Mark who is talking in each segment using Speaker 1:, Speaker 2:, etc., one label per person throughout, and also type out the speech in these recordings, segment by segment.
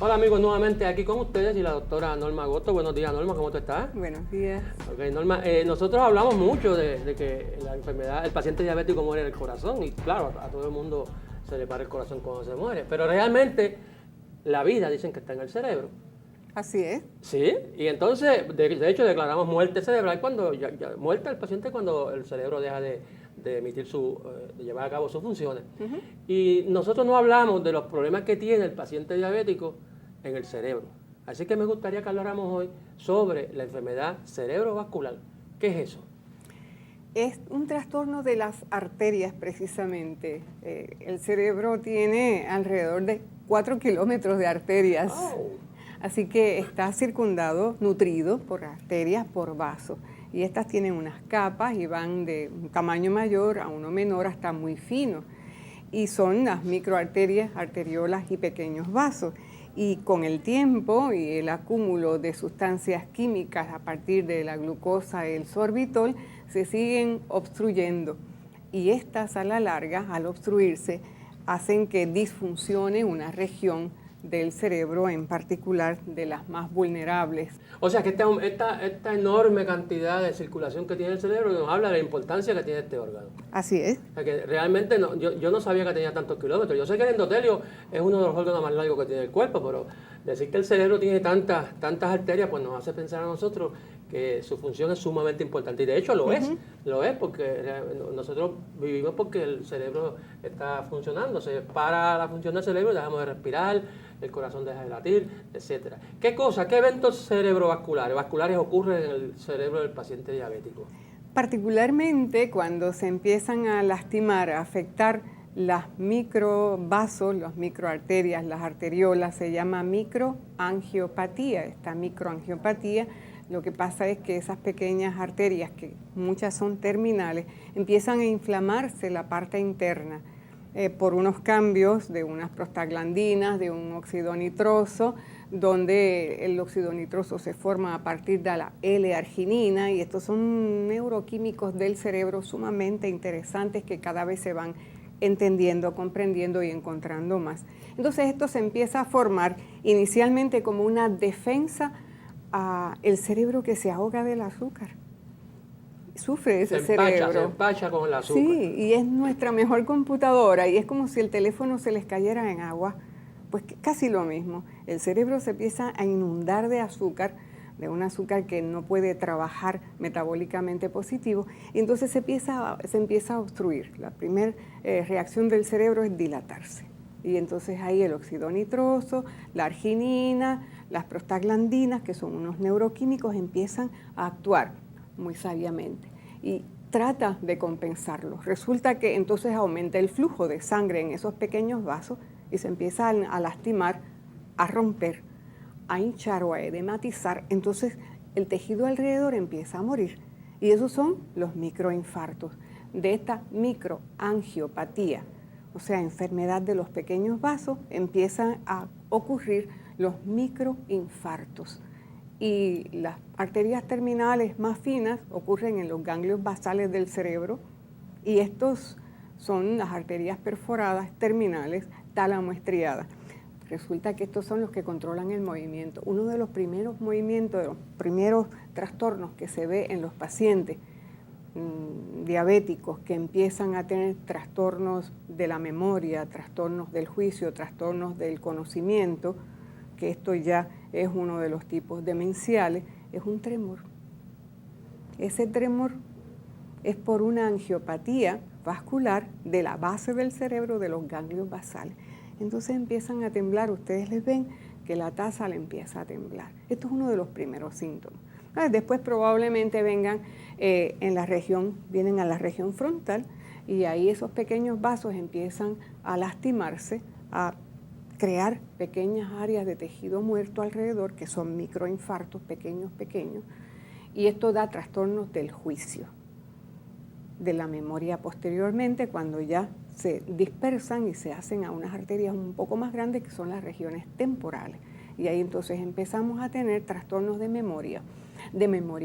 Speaker 1: Hola amigos, nuevamente aquí con ustedes y la doctora Norma Agosto. Buenos días Norma, ¿cómo tú estás?
Speaker 2: Buenos días.
Speaker 1: Ok, Norma, nosotros hablamos mucho de que la enfermedad, el paciente diabético muere del corazón y claro, a todo el mundo se le para el corazón cuando se muere, pero realmente la vida dicen que está en el cerebro.
Speaker 2: Así es.
Speaker 1: Sí, y entonces, de hecho, declaramos muerte cerebral cuando muerte al paciente cuando el cerebro deja de emitir de llevar a cabo sus funciones. Y nosotros no hablamos de los problemas que tiene el paciente diabético en el cerebro. Así que me gustaría que habláramos hoy sobre la enfermedad cerebrovascular. ¿Qué es eso?
Speaker 2: Es un trastorno de las arterias precisamente. El cerebro tiene alrededor de 4 kilómetros de arterias.
Speaker 1: Oh.
Speaker 2: Así que está circundado, nutrido por arterias, por vasos. Y estas tienen unas capas y van de un tamaño mayor a uno menor hasta muy fino. Y son las microarterias, arteriolas y pequeños vasos. Y con el tiempo y el acúmulo de sustancias químicas a partir de la glucosa y el sorbitol, se siguen obstruyendo. Y estas a la larga, al obstruirse, hacen que disfuncione una región del cerebro, en particular de las más vulnerables.
Speaker 1: O sea que esta enorme cantidad de circulación que tiene el cerebro nos habla de la importancia que tiene este órgano.
Speaker 2: Así es.
Speaker 1: O sea que realmente yo no sabía que tenía tantos kilómetros. Yo sé que el endotelio es uno de los órganos más largos que tiene el cuerpo, pero decir que el cerebro tiene tantas arterias, pues nos hace pensar a nosotros que su función es sumamente importante. Y de hecho lo es porque nosotros vivimos porque el cerebro está funcionando. Se para la función del cerebro, dejamos de respirar, el corazón deja de latir, etcétera. ¿Qué eventos vasculares ocurren en el cerebro del paciente diabético?
Speaker 2: Particularmente cuando se empiezan a lastimar, a afectar las microvasos, las microarterias, las arteriolas, se llama microangiopatía. Esta microangiopatía, lo que pasa es que esas pequeñas arterias, que muchas son terminales, empiezan a inflamarse la parte interna por unos cambios de unas prostaglandinas, de un óxido nitroso, donde el óxido nitroso se forma a partir de la L-arginina, y estos son neuroquímicos del cerebro sumamente interesantes que cada vez se van entendiendo, comprendiendo y encontrando más. Entonces esto se empieza a formar inicialmente como una defensa a el cerebro que se ahoga del azúcar. Sufre ese cerebro.
Speaker 1: Se empacha con el azúcar.
Speaker 2: Sí, y es nuestra mejor computadora, y es como si el teléfono se les cayera en agua. Pues casi lo mismo. El cerebro se empieza a inundar de azúcar, de un azúcar que no puede trabajar metabólicamente positivo, y entonces se empieza a obstruir. La primera reacción del cerebro es dilatarse. Y entonces ahí el óxido nitroso, la arginina, las prostaglandinas, que son unos neuroquímicos, empiezan a actuar muy sabiamente y trata de compensarlo. Resulta que entonces aumenta el flujo de sangre en esos pequeños vasos y se empieza a lastimar, a romper, a hinchar o a edematizar. Entonces el tejido alrededor empieza a morir, y esos son los microinfartos. De esta microangiopatía, o sea, enfermedad de los pequeños vasos, empiezan a ocurrir los microinfartos. Y las arterias terminales más finas ocurren en los ganglios basales del cerebro, y estos son las arterias perforadas terminales tálamo-estriadas. Resulta que estos son los que controlan el movimiento. Uno de los primeros movimientos, de los primeros trastornos que se ve en los pacientes diabéticos que empiezan a tener trastornos de la memoria, trastornos del juicio, trastornos del conocimiento, que esto ya es uno de los tipos demenciales, es un tremor. Ese tremor es por una angiopatía vascular de la base del cerebro, de los ganglios basales. Entonces empiezan a temblar, ustedes les ven que la taza le empieza a temblar. Esto es uno de los primeros síntomas. Después probablemente vienen a la región frontal, y ahí esos pequeños vasos empiezan a lastimarse, a crear pequeñas áreas de tejido muerto alrededor, que son microinfartos pequeños, y esto da trastornos del juicio, de la memoria posteriormente, cuando ya se dispersan y se hacen a unas arterias un poco más grandes, que son las regiones temporales. Y ahí entonces empezamos a tener trastornos de memoria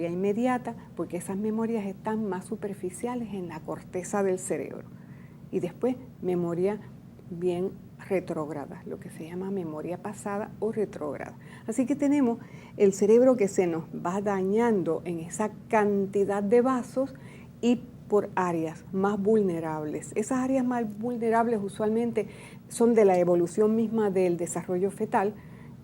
Speaker 2: inmediata, porque esas memorias están más superficiales en la corteza del cerebro. Y después memoria bien retrógrada, lo que se llama memoria pasada o retrógrada. Así que tenemos el cerebro que se nos va dañando en esa cantidad de vasos y por áreas más vulnerables. Esas áreas más vulnerables usualmente son de la evolución misma del desarrollo fetal,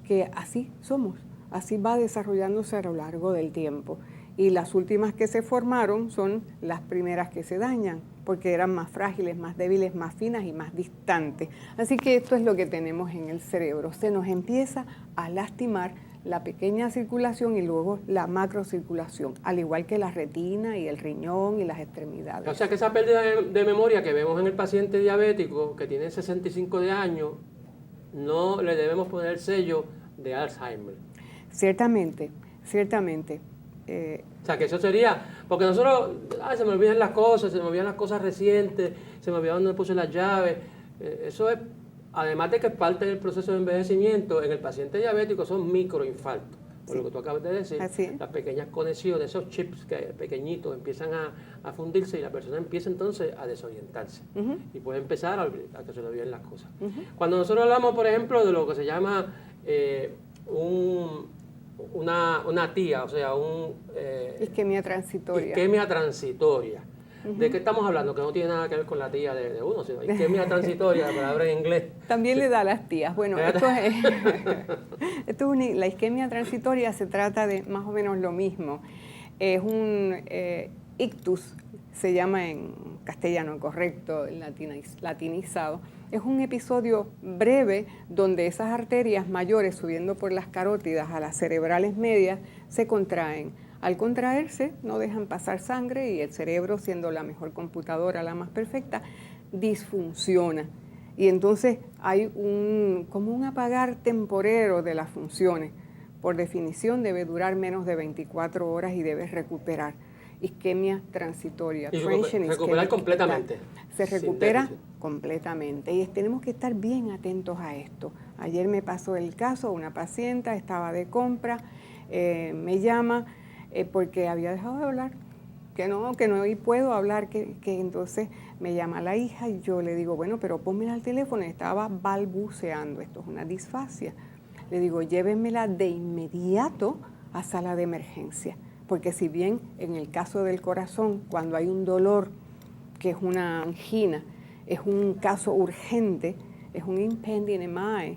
Speaker 2: que así somos, así va desarrollándose a lo largo del tiempo. Y las últimas que se formaron son las primeras que se dañan, porque eran más frágiles, más débiles, más finas y más distantes. Así que esto es lo que tenemos en el cerebro. Se nos empieza a lastimar la pequeña circulación y luego la macrocirculación, al igual que la retina y el riñón y las extremidades.
Speaker 1: O sea que esa pérdida de memoria que vemos en el paciente diabético que tiene 65 de años, no le debemos poner el sello de Alzheimer.
Speaker 2: Ciertamente, ciertamente.
Speaker 1: O sea, que eso sería, porque nosotros, se me olvidan las cosas, se me olvidan las cosas recientes, se me olvidó dónde puse las llaves. Eso es, además de que es parte del proceso de envejecimiento, en el paciente diabético son microinfartos, por lo que tú acabas de decir. Las pequeñas conexiones, esos chips que pequeñitos empiezan a fundirse y la persona empieza entonces a desorientarse y puede empezar a que se le olviden las cosas. Cuando nosotros hablamos, por ejemplo, de lo que se llama una tía, o sea,
Speaker 2: isquemia transitoria.
Speaker 1: Isquemia transitoria. ¿De qué estamos hablando? Que no tiene nada que ver con la tía de uno, sino isquemia transitoria, la palabra en inglés.
Speaker 2: También le da a las tías. Bueno, la isquemia transitoria se trata de más o menos lo mismo. Es un ictus, se llama en castellano correcto, latinizado. Es un episodio breve donde esas arterias mayores subiendo por las carótidas a las cerebrales medias se contraen. Al contraerse no dejan pasar sangre y el cerebro, siendo la mejor computadora, la más perfecta, disfunciona. Y entonces hay como un apagar temporero de las funciones. Por definición debe durar menos de 24 horas y debe recuperar. Isquemia transitoria.
Speaker 1: Y recuperar completamente.
Speaker 2: Se recupera completamente. Y tenemos que estar bien atentos a esto. Ayer me pasó el caso, una paciente estaba de compra, me llama porque había dejado de hablar, que no y puedo hablar, que entonces me llama la hija y yo le digo, bueno, pero pónmela al teléfono, estaba balbuceando, esto es una disfasia. Le digo, llévenmela de inmediato a sala de emergencia. Porque si bien en el caso del corazón, cuando hay un dolor que es una angina, es un caso urgente, es un impending MI,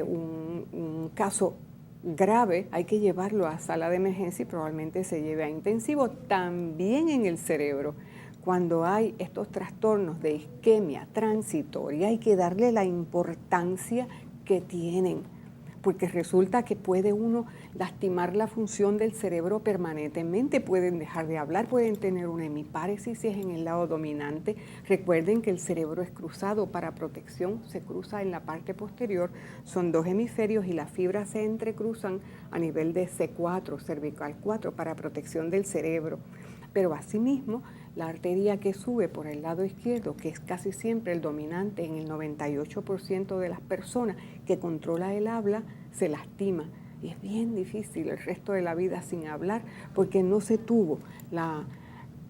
Speaker 2: un caso grave, hay que llevarlo a sala de emergencia y probablemente se lleve a intensivo. También en el cerebro, cuando hay estos trastornos de isquemia transitoria, hay que darle la importancia que tienen, porque resulta que puede uno lastimar la función del cerebro permanentemente, pueden dejar de hablar, pueden tener una hemiparesis si es en el lado dominante. Recuerden que el cerebro es cruzado para protección, se cruza en la parte posterior, son dos hemisferios y las fibras se entrecruzan a nivel de C4, cervical 4, para protección del cerebro. Pero asimismo, la arteria que sube por el lado izquierdo, que es casi siempre el dominante en el 98% de las personas que controla el habla, se lastima. Y es bien difícil el resto de la vida sin hablar porque no se tuvo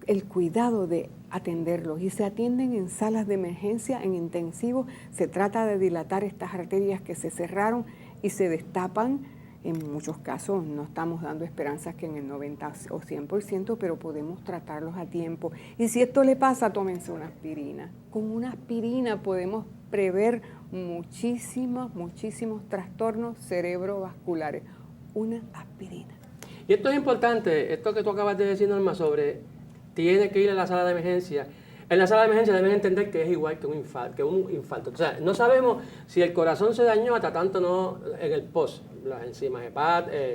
Speaker 2: el cuidado de atenderlos. Y se atienden en salas de emergencia, en intensivo. Se trata de dilatar estas arterias que se cerraron y se destapan. En muchos casos no estamos dando esperanzas que en el 90 o 100%, pero podemos tratarlos a tiempo. Y si esto le pasa, tómense una aspirina. Con una aspirina podemos prever muchísimos trastornos cerebrovasculares. Una aspirina.
Speaker 1: Y esto es importante, esto que tú acabas de decir, Norma, sobre tiene que ir a la sala de emergencia. En la sala de emergencia deben entender que es igual que un infarto. O sea, no sabemos si el corazón se dañó hasta tanto no en el post, las enzimas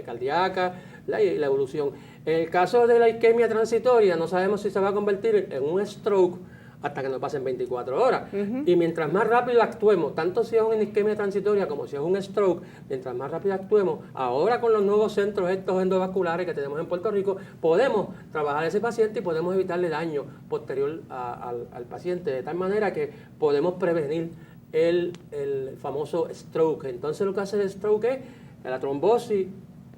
Speaker 1: cardíacas, la evolución. En el caso de la isquemia transitoria, no sabemos si se va a convertir en un stroke hasta que no pasen 24 horas. Y mientras más rápido actuemos, tanto si es una isquemia transitoria como si es un stroke, mientras más rápido actuemos, ahora con los nuevos centros estos endovasculares que tenemos en Puerto Rico, podemos trabajar a ese paciente y podemos evitarle daño posterior al paciente, de tal manera que podemos prevenir el famoso stroke. Entonces lo que hace el stroke es la trombosis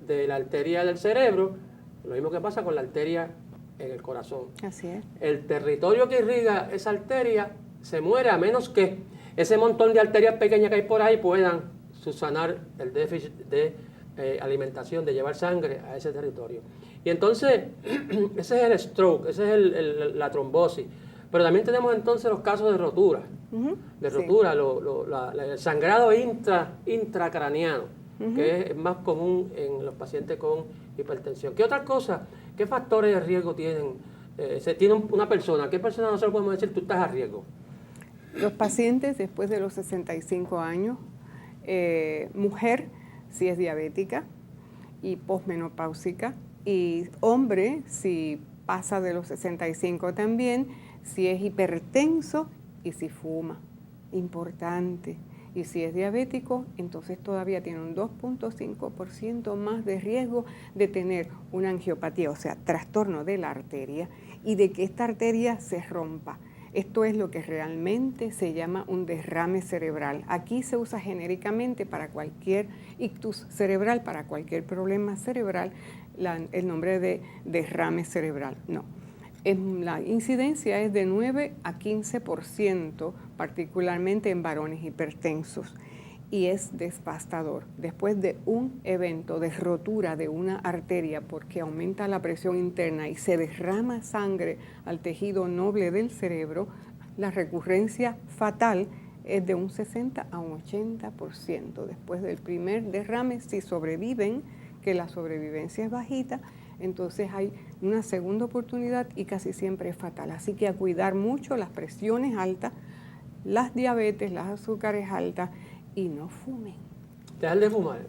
Speaker 1: de la arteria del cerebro, lo mismo que pasa con la arteria en el corazón.
Speaker 2: Así es.
Speaker 1: El territorio que irriga esa arteria se muere a menos que ese montón de arterias pequeñas que hay por ahí puedan subsanar el déficit de alimentación, de llevar sangre a ese territorio. Y entonces, ese es el stroke, ese es la trombosis. Pero también tenemos entonces los casos de rotura, el sangrado intracraneano, que es más común en los pacientes con hipertensión. ¿Qué otras cosas, qué factores de riesgo tienen? Tiene una persona, ¿qué persona nosotros podemos decir tú estás a riesgo?
Speaker 2: Los pacientes después de los 65 años, mujer si es diabética y posmenopáusica, y hombre si pasa de los 65 también, si es hipertenso y si fuma, importante. Y si es diabético, entonces todavía tiene un 2.5% más de riesgo de tener una angiopatía, o sea, trastorno de la arteria, y de que esta arteria se rompa. Esto es lo que realmente se llama un derrame cerebral. Aquí se usa genéricamente para cualquier ictus cerebral, para cualquier problema cerebral, el nombre de derrame cerebral. No. La incidencia es de 9 a 15%, particularmente en varones hipertensos, y es devastador. Después de un evento de rotura de una arteria porque aumenta la presión interna y se derrama sangre al tejido noble del cerebro, la recurrencia fatal es de un 60 a un 80%. Después del primer derrame, si sobreviven, que la sobrevivencia es bajita, entonces hay una segunda oportunidad y casi siempre es fatal. Así que a cuidar mucho las presiones altas, las diabetes, las azúcares altas, y no fumen.
Speaker 1: Dejar de fumar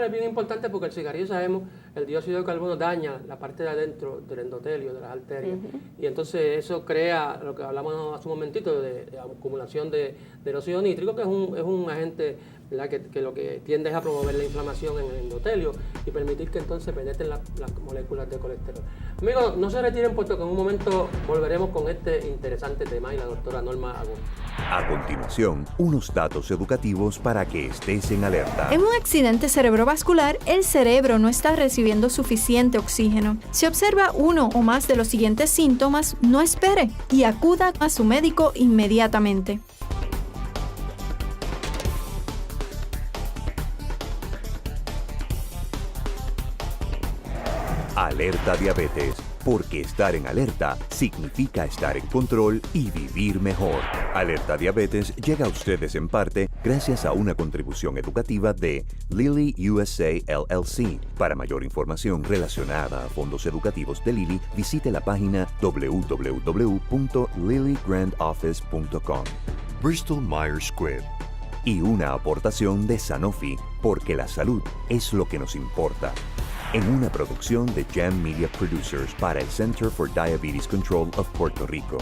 Speaker 1: es bien importante porque el cigarrillo, sabemos, el dióxido de carbono daña la parte de adentro del endotelio, de las arterias. Y entonces eso crea lo que hablamos hace un momentito de acumulación de óxido nítrico, que es un agente, ¿verdad?, que lo que tiende es a promover la inflamación en el endotelio y permitir que entonces penetren las moléculas de colesterol. Amigos, no se retiren porque en un momento volveremos con este interesante tema y la doctora Norma Agón.
Speaker 3: A continuación, unos datos educativos para que estés en alerta.
Speaker 4: En un accidente cerebrovascular, el cerebro no está recibiendo suficiente oxígeno. Si observa uno o más de los siguientes síntomas, no espere y acuda a su médico inmediatamente.
Speaker 3: Alerta Diabetes, porque estar en alerta significa estar en control y vivir mejor. Alerta Diabetes llega a ustedes en parte gracias a una contribución educativa de Lilly USA LLC. Para mayor información relacionada a fondos educativos de Lilly, visite la página www.lillygrandoffice.com. Bristol Myers Squibb. Y una aportación de Sanofi, porque la salud es lo que nos importa. En una producción de Jam Media Producers para el Center for Diabetes Control of Puerto Rico.